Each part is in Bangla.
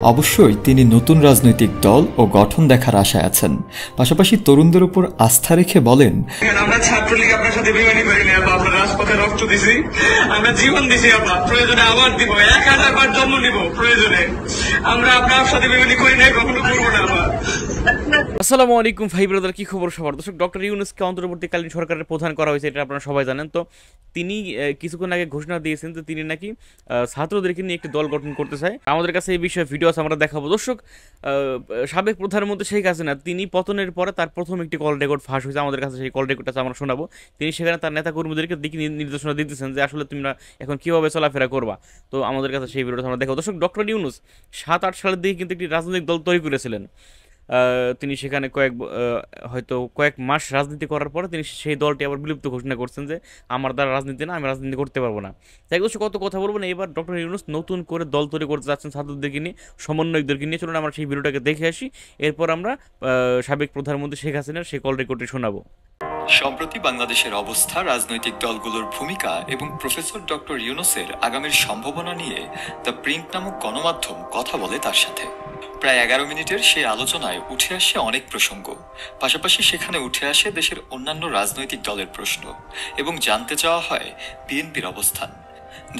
অবশ্যই তিনি নতুন রাজনৈতিক দল ও গঠন দেখার আশায় আছেন। পাশাপাশি তরুণদের উপর আস্থা রেখে বলেন, আমরা ছাত্রলীগ আপনার সাথে বেমানি করিনি, আমরা রাজপথে রক্ত দিছি, আমরা জীবন দিছি, প্রয়োজনে আবার দিব, 1000 বার জন্ম নিব, প্রয়োজনে আমরা আপনার সাথে বেমানি করি নাই, কখনো করবো না। আসসালামু আলাইকুম ভাই ব্রাদার, কি খবর সবার? দর্শক, ডক্টর ইউনূসকে অন্তর্বর্তীকালীন সরকারের প্রধান করা হয়েছে, এটা আপনারা সবাই জানেন। তো তিনি কিছুক্ষণ আগে ঘোষণা দিয়েছেন যে তিনি নাকি ছাত্রদেরকে নিয়ে একটি দল গঠন করতে চায়। আমাদের কাছে এই বিষয়ে ভিডিও আছে, আমরা দেখাবো। দর্শক, সাবেক প্রধানমন্ত্রী শেখ হাসিনা তিনি পতনের পরে তার প্রথম একটি কল রেকর্ড ফাঁস হয়েছে, আমাদের কাছে সেই কল রেকর্ডটা আমরা শোনাবো। তিনি সেখানে তার নেতা কর্মীদেরকে দিক নির্দেশনা দিতেছেন যে আসলে তোমরা এখন কীভাবে চলাফেরা করবা। তো আমাদের কাছে সেই ভিডিওটা আমরা দেখাবো। দর্শক, ডক্টর ইউনূস 7-8 সালের দিকে কিন্তু একটি রাজনৈতিক দল তৈরি করেছিলেন। তিনি সেখানে হয়তো কয়েক মাস রাজনীতি করার পরে তিনি সেই দলটি আবার বিলুপ্ত ঘোষণা করছেন যে আমার দ্বারা রাজনীতি না, আমি রাজনীতি করতে পারবো না। তাই কত কথা বলবো না। এবার ডক্টর ইউনূস নতুন করে দল তৈরি করতে যাচ্ছেন ছাত্রদেরকে নিয়ে, সমন্বয়কদেরকে নিয়ে। চলুন আমরা সেই ভিডিওটাকে দেখে আসি, এরপর আমরা সাবেক প্রধানমন্ত্রী শেখ হাসিনার সেই কল রেকর্ডটি শোনাবো। সম্প্রতি বাংলাদেশের অবস্থা, রাজনৈতিক দলগুলোর ভূমিকা এবং প্রফেসর ডক্টর ইউনূসের আগামীর সম্ভাবনা নিয়ে দ্য প্রিন্ট নামক গণমাধ্যম কথা বলে তার সাথে। প্রায় 11 মিনিটের সেই আলোচনায় উঠে আসে অনেক প্রসঙ্গ। পাশাপাশি সেখানে উঠে আসে দেশের অন্যান্য রাজনৈতিক দলের প্রশ্ন এবং জানতে চাওয়া হয় বিএনপির অবস্থান।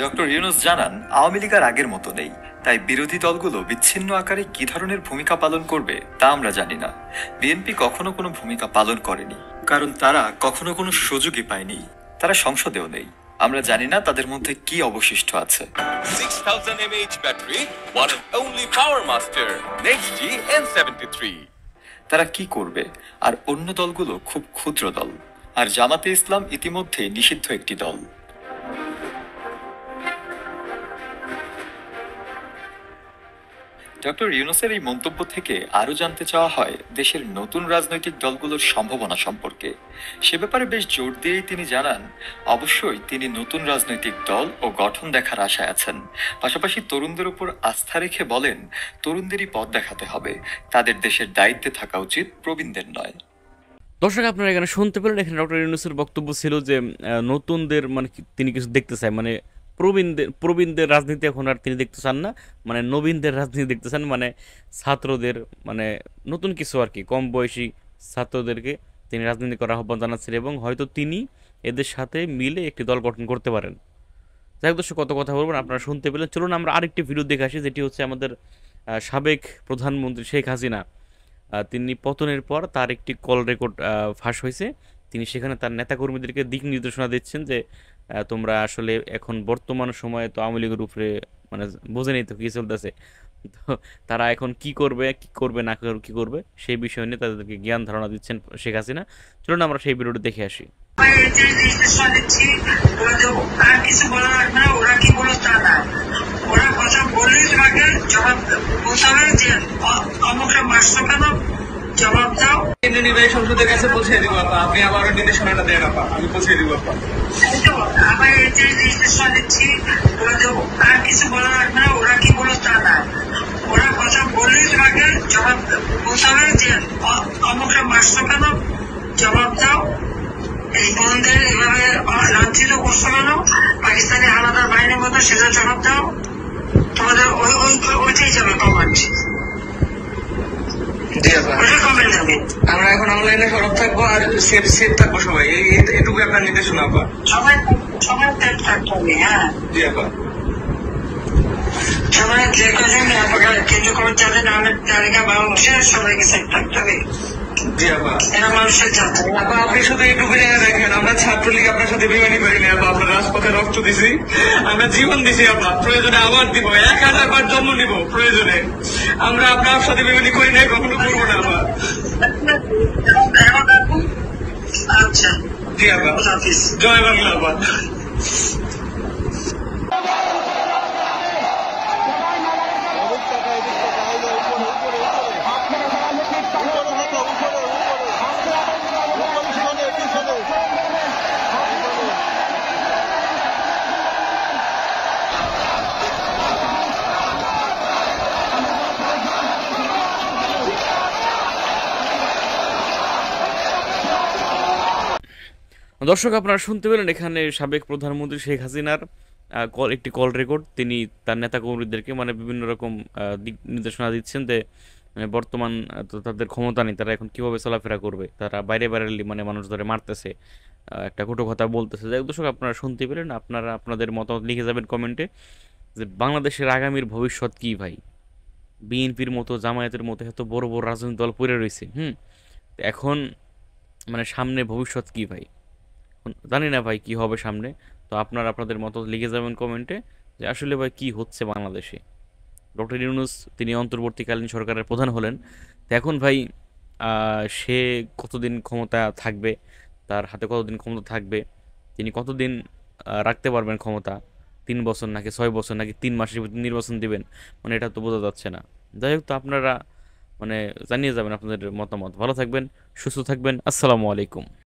ডক্টর ইউনূস জানান, আওয়ামী লীগ আর আগের মতো নেই, তাই বিরোধী দলগুলো বিচ্ছিন্ন আকারে কি ধরনের ভূমিকা পালন করবে তা আমরা জানি না। বিএনপি কখনো কোনো ভূমিকা পালন করেনি, কারণ তারা কখনো কোনো সুযোগই পায়নি, তারা সংসদেও নেই। আমরা জানি না তাদের মধ্যে কি অবশিষ্ট আছে। 6000 mAh battery, one and only power master, NextG N73। তারা কি করবে? আর অন্য দলগুলো খুব ক্ষুদ্র দল, আর জামাতে ইসলাম ইতিমধ্যে নিষিদ্ধ একটি দল। ডক্টর ইউনূসের এই মন্তব্য থেকে আরও জানতে চাওয়া হয় দেশের নতুন রাজনৈতিক দলগুলোর সম্ভাবনা সম্পর্কে। সে ব্যাপারে বেশ জোর দিয়েই তিনি জানান, অবশ্যই তিনি নতুন রাজনৈতিক দল ও গঠন দেখার আশায় আছেন। পাশাপাশি তরুণদের উপর আস্থা রেখে বলেন, তরুণদেরই পথ দেখাতে হবে, তাদের দেশের দায়িত্বে থাকা উচিত, প্রবীণদের নয়। দর্শক, আপনারা এখানে শুনতে পেলেন, এখানে ডক্টর ইউনূসের বক্তব্য ছিল যে নতুনদের তিনি কিছু দেখতে চায়, প্রবীণদের রাজনীতি এখন আর তিনি দেখতে চান না, নবীনদের রাজনীতি দেখতে চান, ছাত্রদের নতুন কিছু আর কি, কম বয়সী ছাত্রদেরকে তিনি রাজনীতি করার আহ্বান জানাচ্ছেন এবং হয়তো তিনি এদের সাথে মিলে একটি দল গঠন করতে পারেন। যাই হোক দর্শক, কত কথা বলবেন আপনারা শুনতে পেলেন। চলুন আমরা আরেকটি ভিডিও দেখে আসি, যেটি হচ্ছে আমাদের সাবেক প্রধানমন্ত্রী শেখ হাসিনা তিনি পতনের পর তার একটি কল রেকর্ড ফাঁস হয়েছে। তিনি সেখানে তার নেতাকর্মীদেরকে দিক নির্দেশনা দিচ্ছেন যে তোমরা আসলে এখন বর্তমান সময়ে তো আওয়ামী লীগের উপরে বোঝেনি তো কী চলতেছে, তো তারা এখন কি করবে না কি করবে সেই বিষয় নিয়ে তাদেরকে জ্ঞান ধারণা দিচ্ছেন শেখ হাসিনা। চলুন আমরা সেই ভিডিওটি দেখে আসি। জবাব দাও, কেন্দ্রীয় নির্বাহী সংসদের কাছে পৌঁছে দিব, আপনি আবার নির্দেশনাটা দেন, আমি পৌঁছে দিব। আবার নির্দেশনা দিচ্ছি, আর কিছু বলা লাগবে না, ওরা কি বলো তা না, ওরা কথা বললেই তোমাকে জবাব বলতে হবে যে অমুকটা মারছো কেন, জবাব দাও। এই বোনদের এভাবে লাঞ্ছিত করছো কেন, পাকিস্তানি আলাদা বাহিনীর মতো, সেটা জবাব দাও। তোমাদের ওইটাই যাবে কমান্ড। আমরা এখন অনলাইনে সরব থাকবো আর সেফ থাকবো সবাই, এটুকু আপনার নির্দেশনা। সবাই সেফ থাকতে হবে। হ্যাঁ জি আপা, সবাই যে কজন কেন্দ্রীয় কর্মচারী নামের তালিকা বাংলাদেশে সবাইকে সেফ থাকতে হবে। জি আপা, এরা মানুষের জাতি। আপা আপনি শুধু এটুকু জায়গা দেখেন, আমরা ছাত্রলীগ আপনার সাথে বেমানি করিনি, আমরা রাজপথে রক্ত দিছি, আমরা জীবন দিছি, প্রয়োজনে আবার দিব, 1000 বার জন্ম নিব, প্রয়োজনে আমরা আপনার সাথে বেমানি করি নাই, কখনো করবো না। আচ্ছা জি আপা, জয় বাংলা আপা। দর্শক, আপনারা শুনতে পেলেন এখানে সাবেক প্রধানমন্ত্রী শেখ হাসিনার একটি কল রেকর্ড তিনি তার নেতা কর্মীদেরকে মানে বিভিন্ন রকম দিক নির্দেশনা দিচ্ছেন যে বর্তমান তো তাদের ক্ষমতা নেই, তারা এখন কিভাবে চলাফেরা করবে, তারা বাইরে বাইরে মানে মানুষ ধরে মারতেছে, একটা কটু কথা বলতেছে। যাই হোক দর্শক, আপনারা শুনতে পেলেন, আপনারা আপনাদের মতামত লিখে যাবেন কমেন্টে যে বাংলাদেশের আগামীর ভবিষ্যৎ কি ভাই। বিএনপির মতো জামায়াতের মতো এত বড় বড় রাজনৈতিক দল পড়ে রয়েছে, তো এখন মানে সামনে ভবিষ্যৎ কি ভাই, এখন জানি না ভাই কি হবে সামনে। তো আপনারা আপনাদের মতো লিখে যাবেন কমেন্টে যে আসলে ভাই কি হচ্ছে বাংলাদেশে। ডক্টর ইউনূস তিনি অন্তর্বর্তীকালীন সরকারের প্রধান হলেন, তো এখন ভাই সে কতদিন ক্ষমতা থাকবে, তার হাতে কতদিন ক্ষমতা থাকবে, তিনি কতদিন রাখতে পারবেন ক্ষমতা, 3 বছর নাকি 6 বছর নাকি 3 মাসের ভিতরে নির্বাচন দিবেন, মানে এটা তো বোঝা যাচ্ছে না। যাই হোক, তো আপনারা মানে জানিয়ে যাবেন আপনাদের মতামত। ভালো থাকবেন, সুস্থ থাকবেন, আসসালামু আলাইকুম।